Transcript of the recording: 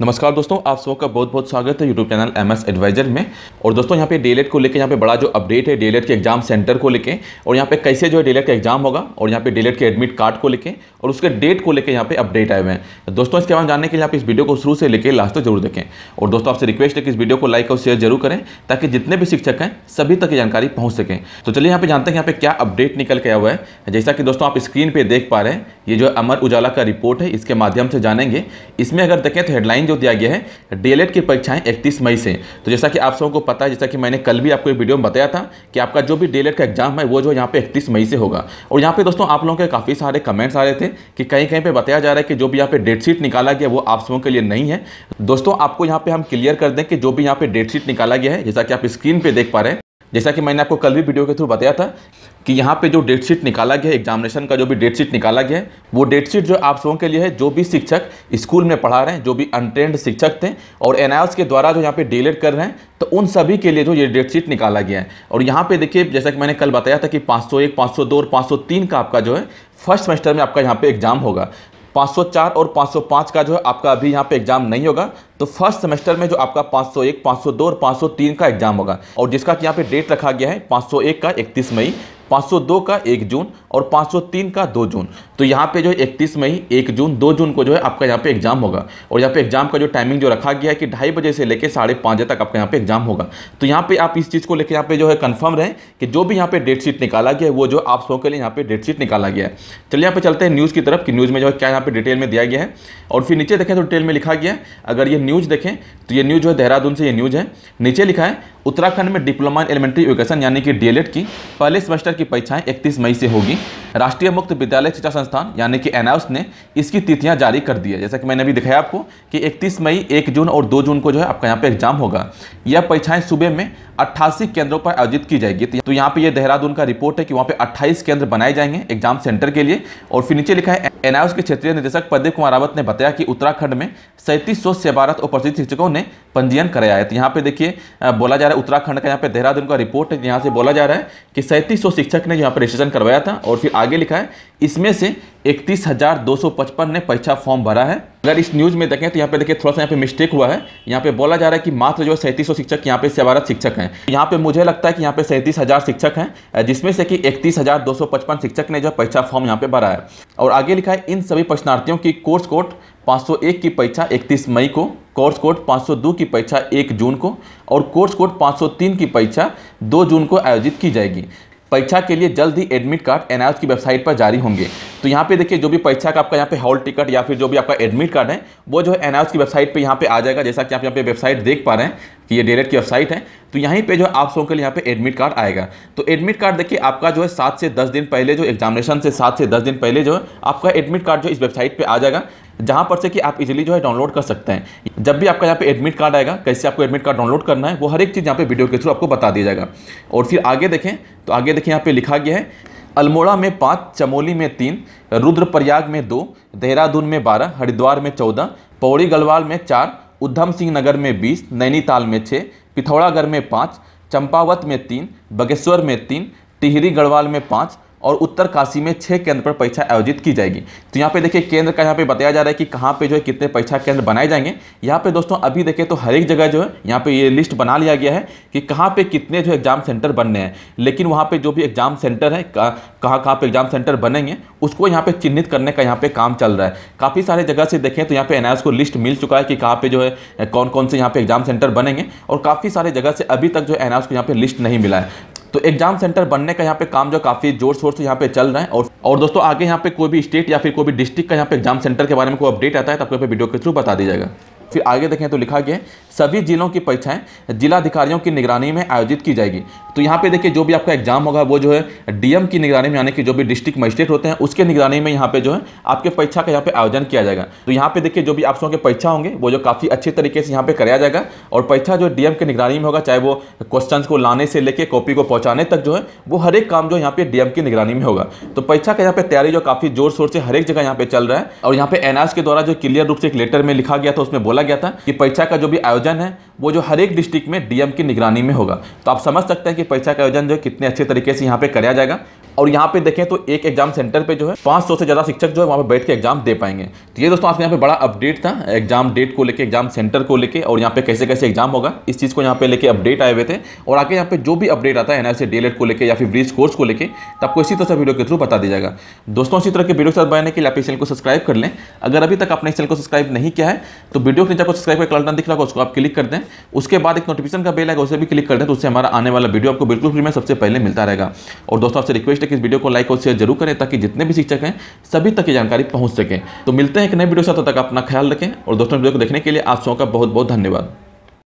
नमस्कार दोस्तों, आप सबका बहुत बहुत स्वागत है यूट्यूब चैनल msadvisor में। और दोस्तों यहाँ पे DELED को लेके यहाँ पे बड़ा जो अपडेट है DELED के एग्जाम सेंटर को लेके, और यहाँ पे कैसे जो है DELED का एग्जाम होगा, और यहाँ पे DELED के एडमिट कार्ड को लेके और उसके डेट को लेके यहाँ पे अपडेट आए हुए हैं। दोस्तों इसके बारे में जानने के लिए आप इस वीडियो को शुरू से लेकर लास्ट तक जरूर देखें। और दोस्तों आपसे रिक्वेस्ट है कि इस वीडियो को लाइक और शेयर जरूर करें ताकि जितने भी शिक्षक हैं सभी तक ये जानकारी पहुँच सकें। तो चलिए यहाँ पे जानते हैं यहाँ पे क्या अपडेट निकल के आया हुआ है। जैसा कि दोस्तों आप स्क्रीन पर देख पा रहे हैं, ये जो अमर उजाला का रिपोर्ट है, इसके माध्यम से जानेंगे। इसमें अगर देखें तो हेडलाइन जो दिया गया है DELED की परीक्षाएं 31 मई से। तो जैसा कि आप सबको को पता है, जैसा कि मैंने कल भी आपको एक वीडियो में बताया था कि आपका जो भी DELED का एग्जाम है वो जो यहाँ पे 31 मई से होगा। और यहाँ पे दोस्तों आप लोगों के काफ़ी सारे कमेंट्स आ रहे थे कि कहीं कहीं पे बताया जा रहा है कि जो भी यहाँ पे डेट शीट निकाला गया वो आप सबों के लिए नहीं है। दोस्तों आपको यहाँ पे हम क्लियर कर दें कि जो भी यहाँ पे डेट शीट निकाला गया है, जैसा कि आप स्क्रीन पर देख पा रहे हैं, जैसा कि मैंने आपको कल भी वीडियो के थ्रू बताया था कि यहाँ पे जो डेट शीट निकाला गया है, एग्जामिनेशन का जो भी डेट शीट निकाला गया है, वो डेट शीट जो आप सबों के लिए है जो भी शिक्षक स्कूल में पढ़ा रहे हैं, जो भी अनट्रेंड शिक्षक थे और एनआईओएस के द्वारा जो यहाँ पे DELED कर रहे हैं, तो उन सभी के लिए जो ये डेट शीट निकाला गया है। और यहाँ पे देखिए, जैसा कि मैंने कल बताया था कि 501, 502 और 503 का आपका जो है फर्स्ट सेमेस्टर में आपका यहाँ पे एग्जाम होगा। 504 और 505 का जो है आपका अभी यहाँ पे एग्जाम नहीं होगा। तो फर्स्ट सेमेस्टर में जो आपका 501, 502 और 503 का एग्जाम होगा, और जिसका कि यहाँ पे डेट रखा गया है 501 का 31 मई, 502 का 1 जून और 503 का 2 जून। तो यहाँ पे जो 31 मई, 1 जून, 2 जून को जो है आपका यहाँ पे एग्जाम होगा। और यहाँ पे एग्जाम का जो टाइमिंग जो रखा गया है कि 2:30 बजे से लेकर 5:30 बजे तक आपका यहाँ पे एग्जाम होगा। तो यहाँ पे आप इस चीज़ को लेकर यहाँ पे जो है कन्फर्म रहें कि जो भी यहाँ पे डेट शीट निकाला गया है वो जो आप सबों के लिए यहाँ पे डेट शीट निकाला गया है। चलिए यहाँ पे चलते हैं न्यूज़ की तरफ कि न्यूज़ में जो है क्या यहाँ पे डिटेल में दिया गया है। और फिर नीचे देखें तो डिटेल में लिखा गया है, अगर ये न्यूज़ देखें तो ये न्यूज़ जो है देहरादून से ये न्यूज़ है। नीचे लिखा है उत्तराखंड में डिप्लोमा इन एलिमेंट्री एजुकेशन यानी कि DELED की पहले सेमेस्टर की परीक्षाएं 31 मई से होगी। राष्ट्रीय मुक्त विद्यालय शिक्षा संस्थान यानी कि एनआईओएस ने इसकी तिथियां जारी कर दी है। जैसा कि मैंने अभी दिखाया आपको कि 31 मई, 1 जून और 2 जून को जो है आपका यहाँ पे एग्जाम होगा। यह परीक्षाएं सुबह में 88 केंद्रों पर आयोजित की जाएगी। तो यहाँ पे ये देहरादून का रिपोर्ट है कि वहाँ पे 28 केंद्र बनाए जाएंगे एग्जाम सेंटर के लिए। और फिर नीचे लिखा है एनआईओएस के क्षेत्रीय निदेशक प्रदीप कुमार रावत ने बताया कि उत्तराखंड में 3700 सेवारत और प्रशिक्षित शिक्षकों ने पंजीयन कराया है। तो यहाँ पे देखिए बोला जा रहा है, उत्तराखंड का यहाँ पे देहरादून का रिपोर्ट है, यहाँ से बोला जा रहा है कि 3700 शिक्षक ने यहाँ पे रजिस्ट्रेशन करवाया था। और फिर आगे लिखा है इसमें से 31,255 ने परीक्षा फॉर्म भरा है। अगर इस न्यूज़ में देखें तो यहाँ पे देखिए थोड़ा सा यहाँ पे मिस्टेक हुआ है। यहाँ पे बोला जा रहा है कि मात्र जो 3700 शिक्षक यहाँ पे सेवारत शिक्षक हैं। यहाँ पे मुझे लगता है कि यहाँ पे 37,000 शिक्षक हैं, जिसमें से कि 31,255 शिक्षक ने जो परीक्षा फॉर्म यहाँ पे भरा है। और आगे लिखा है इन सभी प्रश्नार्थियों की कोर्स कोड 501 की परीक्षा 31 मई को, कोर्स कोड 502 की परीक्षा 1 जून को और कोर्स कोड 503 की परीक्षा 2 जून को आयोजित की जाएगी। परीक्षा के लिए जल्द ही एडमिट कार्ड एनआईओएस की वेबसाइट पर जारी होंगे। तो यहाँ पे देखिए जो भी परीक्षा का आपका यहाँ पे हॉल टिकट या फिर जो भी आपका एडमिट कार्ड है वो जो है एनआईओएस की वेबसाइट पे यहाँ पे आ जाएगा। जैसा कि आप यहाँ पे वेबसाइट देख पा रहे हैं कि ये DELED की वेबसाइट है। तो यहीं पे जो आप सबों के लिए यहाँ पे एडमिट कार्ड आएगा। तो एडमिट कार्ड देखिए आपका जो है 7 से 10 दिन पहले, जो एग्जामिनेशन से 7 से 10 दिन पहले जो है आपका एडमिट कार्ड जो इस वेबसाइट पर आ जाएगा, जहाँ पर से कि आप इजीली जो है डाउनलोड कर सकते हैं। जब भी आपका यहाँ पे एडमिट कार्ड आएगा, कैसे आपको एडमिट कार्ड डाउनलोड करना है, वो हर एक चीज़ यहाँ पे वीडियो के थ्रू आपको बता दिया जाएगा। और फिर आगे देखें तो आगे देखें यहाँ पे लिखा गया है अल्मोड़ा में 5, चमोली में 3, रुद्रप्रयाग में 2, देहरादून में 12, हरिद्वार में 14, पौड़ी गढ़वाल में 4, उधम सिंह नगर में 20, नैनीताल में 6, पिथौरागढ़ में 5, चंपावत में 3, बागेश्वर में 3, टिहरी गढ़वाल में 5 और उत्तरकाशी में 6 केंद्र पर परीक्षा आयोजित की जाएगी। तो यहाँ पे देखिए केंद्र का यहाँ पे बताया जा रहा है कि कहाँ पे जो है कितने परीक्षा केंद्र बनाए जाएंगे। यहाँ पे दोस्तों अभी देखें तो हर एक जगह जो है यहाँ पे ये लिस्ट बना लिया गया है कि कहाँ पे कितने जो एग्जाम सेंटर बनने हैं। लेकिन वहाँ पे जो भी एग्जाम सेंटर है, कहाँ पे एग्जाम सेंटर बनेंगे, उसको यहाँ पे चिन्हित करने का यहाँ पे काम चल रहा है। काफ़ी सारे जगह से देखें तो यहाँ पे एनआईओएस को लिस्ट मिल चुका है कि कहाँ पे जो है कौन कौन से यहाँ पे एग्जाम सेंटर बनेंगे। और काफ़ी सारे जगह से अभी तक जो एनआईओएस को यहाँ पे लिस्ट नहीं मिला है। तो एग्जाम सेंटर बनने का यहाँ पे काम जो काफ़ी जोर शोर से यहाँ पे चल रहा है। और दोस्तों आगे यहाँ पे कोई भी स्टेट या फिर कोई भी डिस्ट्रिक्ट का यहाँ पे एग्जाम सेंटर के बारे में कोई अपडेट आता है तो आपको वीडियो के थ्रू बता दिया जाएगा। फिर आगे देखें तो लिखा गया है सभी जिलों की परीक्षाएं जिलाधिकारियों की निगरानी में आयोजित की जाएगी। तो यहाँ पे देखिए जो भी आपका एग्जाम होगा वो जो है डीएम की निगरानी में, यानी कि जो भी डिस्ट्रिक्ट मजिस्ट्रेट होते हैं उसके निगरानी में यहाँ पे जो है आपके परीक्षा का यहाँ पे आयोजन किया जाएगा। तो यहाँ पे देखिए जो भी आप सबके परीक्षा होंगे वो जो काफ़ी अच्छे तरीके से यहाँ पे कराया जाएगा। और परीक्षा जो डीएम के निगरानी में होगा, चाहे वो क्वेश्चन को लाने से लेकर कॉपी को पहुँचाने तक जो है वो हर एक काम जो यहाँ पे डीएम की निगरानी में होगा। तो परीक्षा का यहाँ पे तैयारी जो काफ़ी जोर शोर से हर एक जगह यहाँ पे चल रहा है। और यहाँ पे एनआईओएस के द्वारा जो क्लियर रूप से एक लेटर में लिखा गया था, उसमें बोला गया था कि परीक्षा का जो भी आयोजन है वो जो हर एक डिस्ट्रिक्ट में डीएम की निगरानी में होगा। तो आप समझ सकते हैं कि परीक्षा का आयोजन जो कितने अच्छे तरीके से यहाँ पे कराया जाएगा। और यहाँ पे देखें तो एक एग्जाम सेंटर पे जो है 500 से ज़्यादा शिक्षक जो है वहाँ पे बैठ के एग्जाम दे पाएंगे। तो ये दोस्तों आज यहाँ पे बड़ा अपडेट था एग्जाम डेट को लेके, एग्जाम सेंटर को लेके, और यहाँ पे कैसे कैसे एग्जाम होगा इस चीज़ को यहाँ पे लेके अपडेट आए हुए थे। और आगे यहाँ पे जो भी अपडेट आता है ना ऐसे DELED को लेके या फिर ब्रिज कोर्स को लेके, तो आपको इसी तरह से वीडियो के थ्रू बता दिया जाएगा। दोस्तों इसी तरह के वीडियो के साथ बनाने के लिए आप इस चैनल को सब्सक्राइब कर लें। अगर अभी तक आपने इस चैनल को सब्सक्राइब नहीं किया है तो वीडियो के नीचे आपको सब्सक्राइब का बटन दिख रहा होगा, उसको आप क्लिक कर दें। उसके बाद एक नोटिफिकेशन का बेल आएगा, उसे भी क्लिक कर दें, तो उससे हमारा आने वाला वीडियो आपको बिल्कुल फ्री में सबसे पहले मिलता रहेगा। और दोस्तों आपसे रिक्वेस्ट है कि इस वीडियो को लाइक और शेयर जरूर करें ताकि जितने भी शिक्षक हैं सभी तक ये जानकारी पहुंच सके। तो मिलते हैं एक नए वीडियो के साथ, तब तक अपना ख्याल रखें। और दोस्तों वीडियो को देखने के लिए आप सबका बहुत बहुत धन्यवाद।